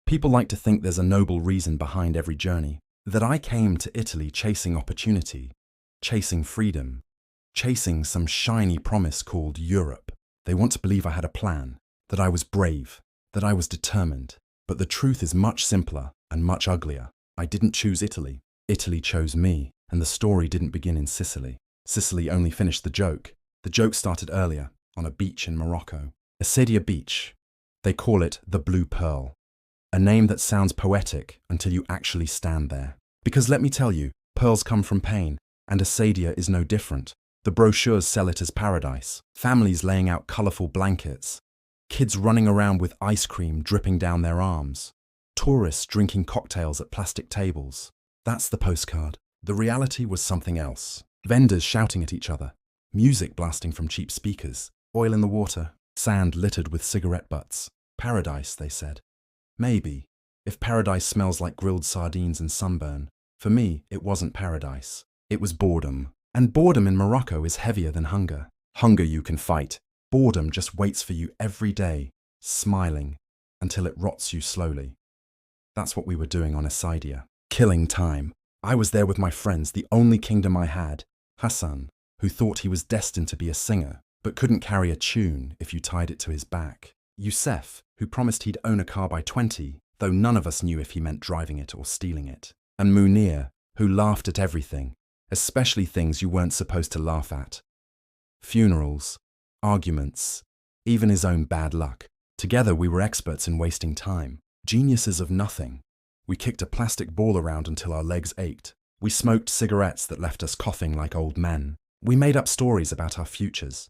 People like to think there's a noble reason behind every journey, that I came to Italy chasing opportunity, chasing freedom, chasing some shiny promise called Europe. They want to believe I had a plan, that I was brave, that I was determined. But the truth is much simpler and much uglier. I didn't choose Italy. Italy chose me, and the story didn't begin in Sicily. Sicily only finished the joke. The joke started earlier, on a beach in Morocco. Essaidia Beach. They call it the Blue Pearl. A name that sounds poetic until you actually stand there. Because let me tell you, pearls come from pain, and Essaidia is no different. The brochures sell it as paradise. Families laying out colourful blankets. Kids running around with ice cream dripping down their arms. Tourists drinking cocktails at plastic tables. That's the postcard. The reality was something else. Vendors shouting at each other. Music blasting from cheap speakers. Oil in the water. Sand littered with cigarette butts. Paradise, they said. Maybe, if paradise smells like grilled sardines and sunburn. For me, it wasn't paradise. It was boredom. And boredom in Morocco is heavier than hunger. Hunger you can fight. Boredom just waits for you every day, smiling, until it rots you slowly. That's what we were doing on Essaidia. Killing time. I was there with my friends, the only kingdom I had. Hassan, who thought he was destined to be a singer, but couldn't carry a tune if you tied it to his back. Youssef, who promised he'd own a car by 20, though none of us knew if he meant driving it or stealing it. And Munir, who laughed at everything, especially things you weren't supposed to laugh at. Funerals, arguments, even his own bad luck. Together we were experts in wasting time, geniuses of nothing. We kicked a plastic ball around until our legs ached. We smoked cigarettes that left us coughing like old men. We made up stories about our futures.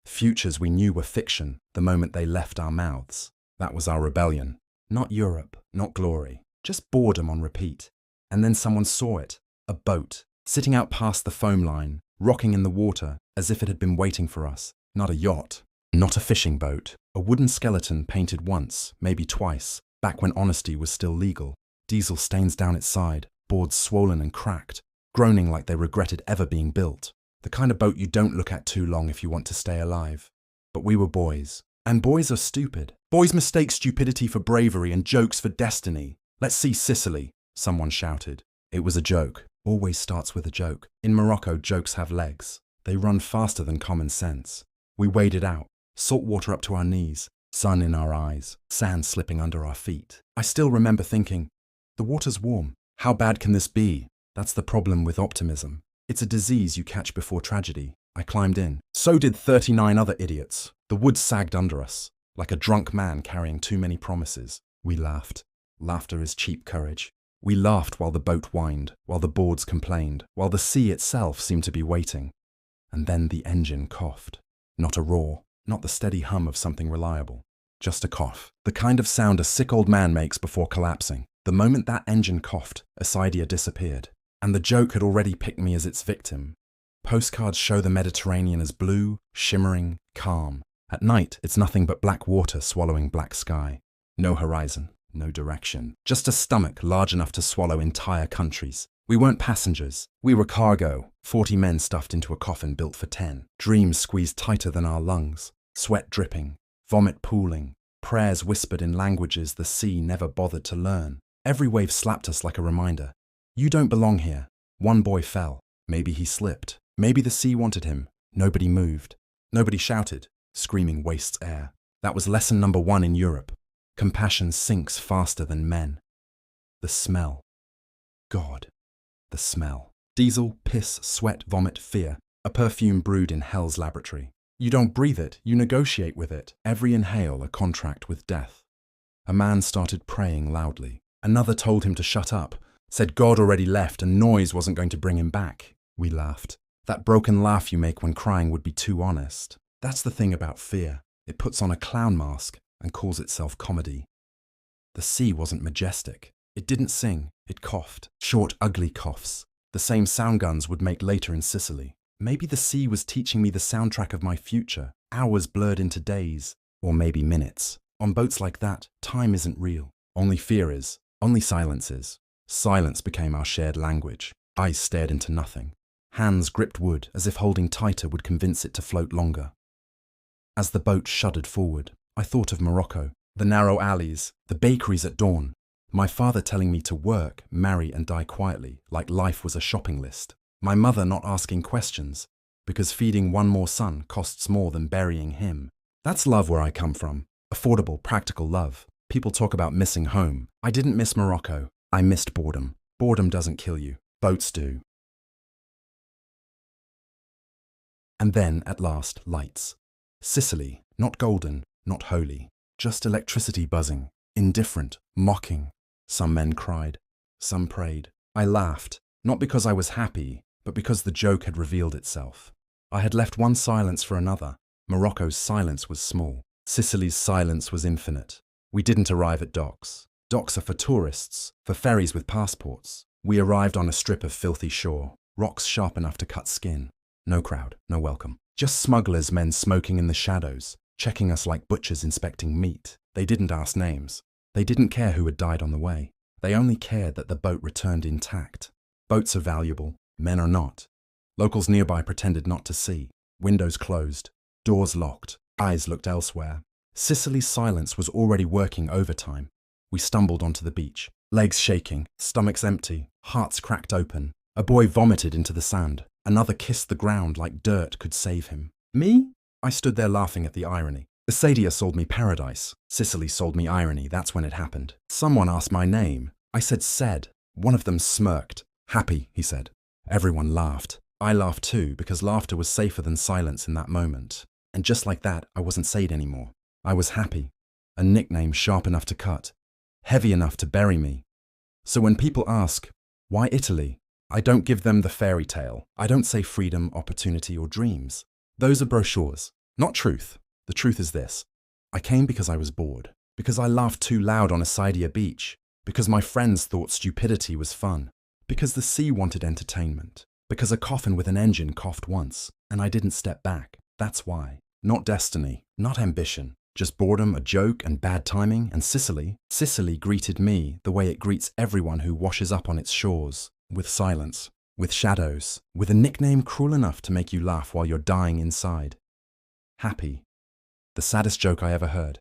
Futures we knew were fiction the moment they left our mouths. That was our rebellion. Not Europe, not glory, just boredom on repeat. And then someone saw it, a boat, sitting out past the foam line, rocking in the water as if it had been waiting for us. Not a yacht, not a fishing boat, a wooden skeleton painted once, maybe twice, back when honesty was still legal. Diesel stains down its side, boards swollen and cracked, groaning like they regretted ever being built. The kind of boat you don't look at too long if you want to stay alive. But we were boys. And boys are stupid. Boys mistake stupidity for bravery and jokes for destiny. Let's see Sicily, someone shouted. It was a joke. Always starts with a joke. In Morocco, jokes have legs. They run faster than common sense. We waded out, salt water up to our knees, sun in our eyes, sand slipping under our feet. I still remember thinking, the water's warm. How bad can this be? That's the problem with optimism. It's a disease you catch before tragedy. I climbed in. So did 39 other idiots. The wood sagged under us, like a drunk man carrying too many promises. We laughed. Laughter is cheap courage. We laughed while the boat whined, while the boards complained, while the sea itself seemed to be waiting. And then the engine coughed. Not a roar, not the steady hum of something reliable. Just a cough. The kind of sound a sick old man makes before collapsing. The moment that engine coughed, Essaidia disappeared. And the joke had already picked me as its victim. Postcards show the Mediterranean as blue, shimmering, calm. At night, it's nothing but black water swallowing black sky. No horizon, no direction. Just a stomach large enough to swallow entire countries. We weren't passengers. We were cargo. 40 men stuffed into a coffin built for 10. Dreams squeezed tighter than our lungs. Sweat dripping. Vomit pooling. Prayers whispered in languages the sea never bothered to learn. Every wave slapped us like a reminder. You don't belong here. One boy fell. Maybe he slipped. Maybe the sea wanted him. Nobody moved. Nobody shouted. Screaming wastes air. That was lesson number 1 in Europe. Compassion sinks faster than men. The smell. God. The smell. Diesel, piss, sweat, vomit, fear. A perfume brewed in hell's laboratory. You don't breathe it, you negotiate with it. Every inhale a contract with death. A man started praying loudly. Another told him to shut up. Said God already left and noise wasn't going to bring him back. We laughed. That broken laugh you make when crying would be too honest. That's the thing about fear. It puts on a clown mask and calls itself comedy. The sea wasn't majestic. It didn't sing. It coughed. Short, ugly coughs. The same sound guns would make later in Sicily. Maybe the sea was teaching me the soundtrack of my future. Hours blurred into days. Or maybe minutes. On boats like that, time isn't real. Only fear is. Only silence is. Silence became our shared language. Eyes stared into nothing. Hands gripped wood as if holding tighter would convince it to float longer. As the boat shuddered forward, I thought of Morocco. The narrow alleys, the bakeries at dawn, My father telling me to work, marry and die quietly, like life was a shopping list. My mother not asking questions, because feeding one more son costs more than burying him. That's love where I come from. Affordable, practical love. People talk about missing home. I didn't miss Morocco. I missed boredom. Boredom doesn't kill you. Boats do. And then, at last, lights. Sicily, not golden, not holy. Just electricity buzzing, indifferent, mocking. Some men cried. Some prayed. I laughed, not because I was happy, but because the joke had revealed itself. I had left one silence for another. Morocco's silence was small. Sicily's silence was infinite. We didn't arrive at docks. Docks are for tourists, for ferries with passports. We arrived on a strip of filthy shore, rocks sharp enough to cut skin. No crowd, no welcome. Just smugglers, men smoking in the shadows, checking us like butchers inspecting meat. They didn't ask names. They didn't care who had died on the way. They only cared that the boat returned intact. Boats are valuable, men are not. Locals nearby pretended not to see. Windows closed, doors locked, eyes looked elsewhere. Sicily's silence was already working overtime. We stumbled onto the beach, legs shaking, stomachs empty, hearts cracked open. A boy vomited into the sand. Another kissed the ground like dirt could save him. Me? I stood there laughing at the irony. Essaidia sold me paradise. Sicily sold me irony. That's when it happened. Someone asked my name. I said. One of them smirked. Happy, he said. Everyone laughed. I laughed too, because laughter was safer than silence in that moment. And just like that, I wasn't Said anymore. I was happy. A nickname sharp enough to cut, heavy enough to bury me. So when people ask, why Italy? I don't give them the fairy tale. I don't say freedom, opportunity, or dreams. Those are brochures, not truth. The truth is this. I came because I was bored, because I laughed too loud on Essaidia Beach, because my friends thought stupidity was fun, because the sea wanted entertainment, because a coffin with an engine coughed once, and I didn't step back. That's why. Not destiny, not ambition, just boredom, a joke, and bad timing, and Sicily. Sicily greeted me the way it greets everyone who washes up on its shores, with silence, with shadows, with a nickname cruel enough to make you laugh while you're dying inside. Happy. The saddest joke I ever heard.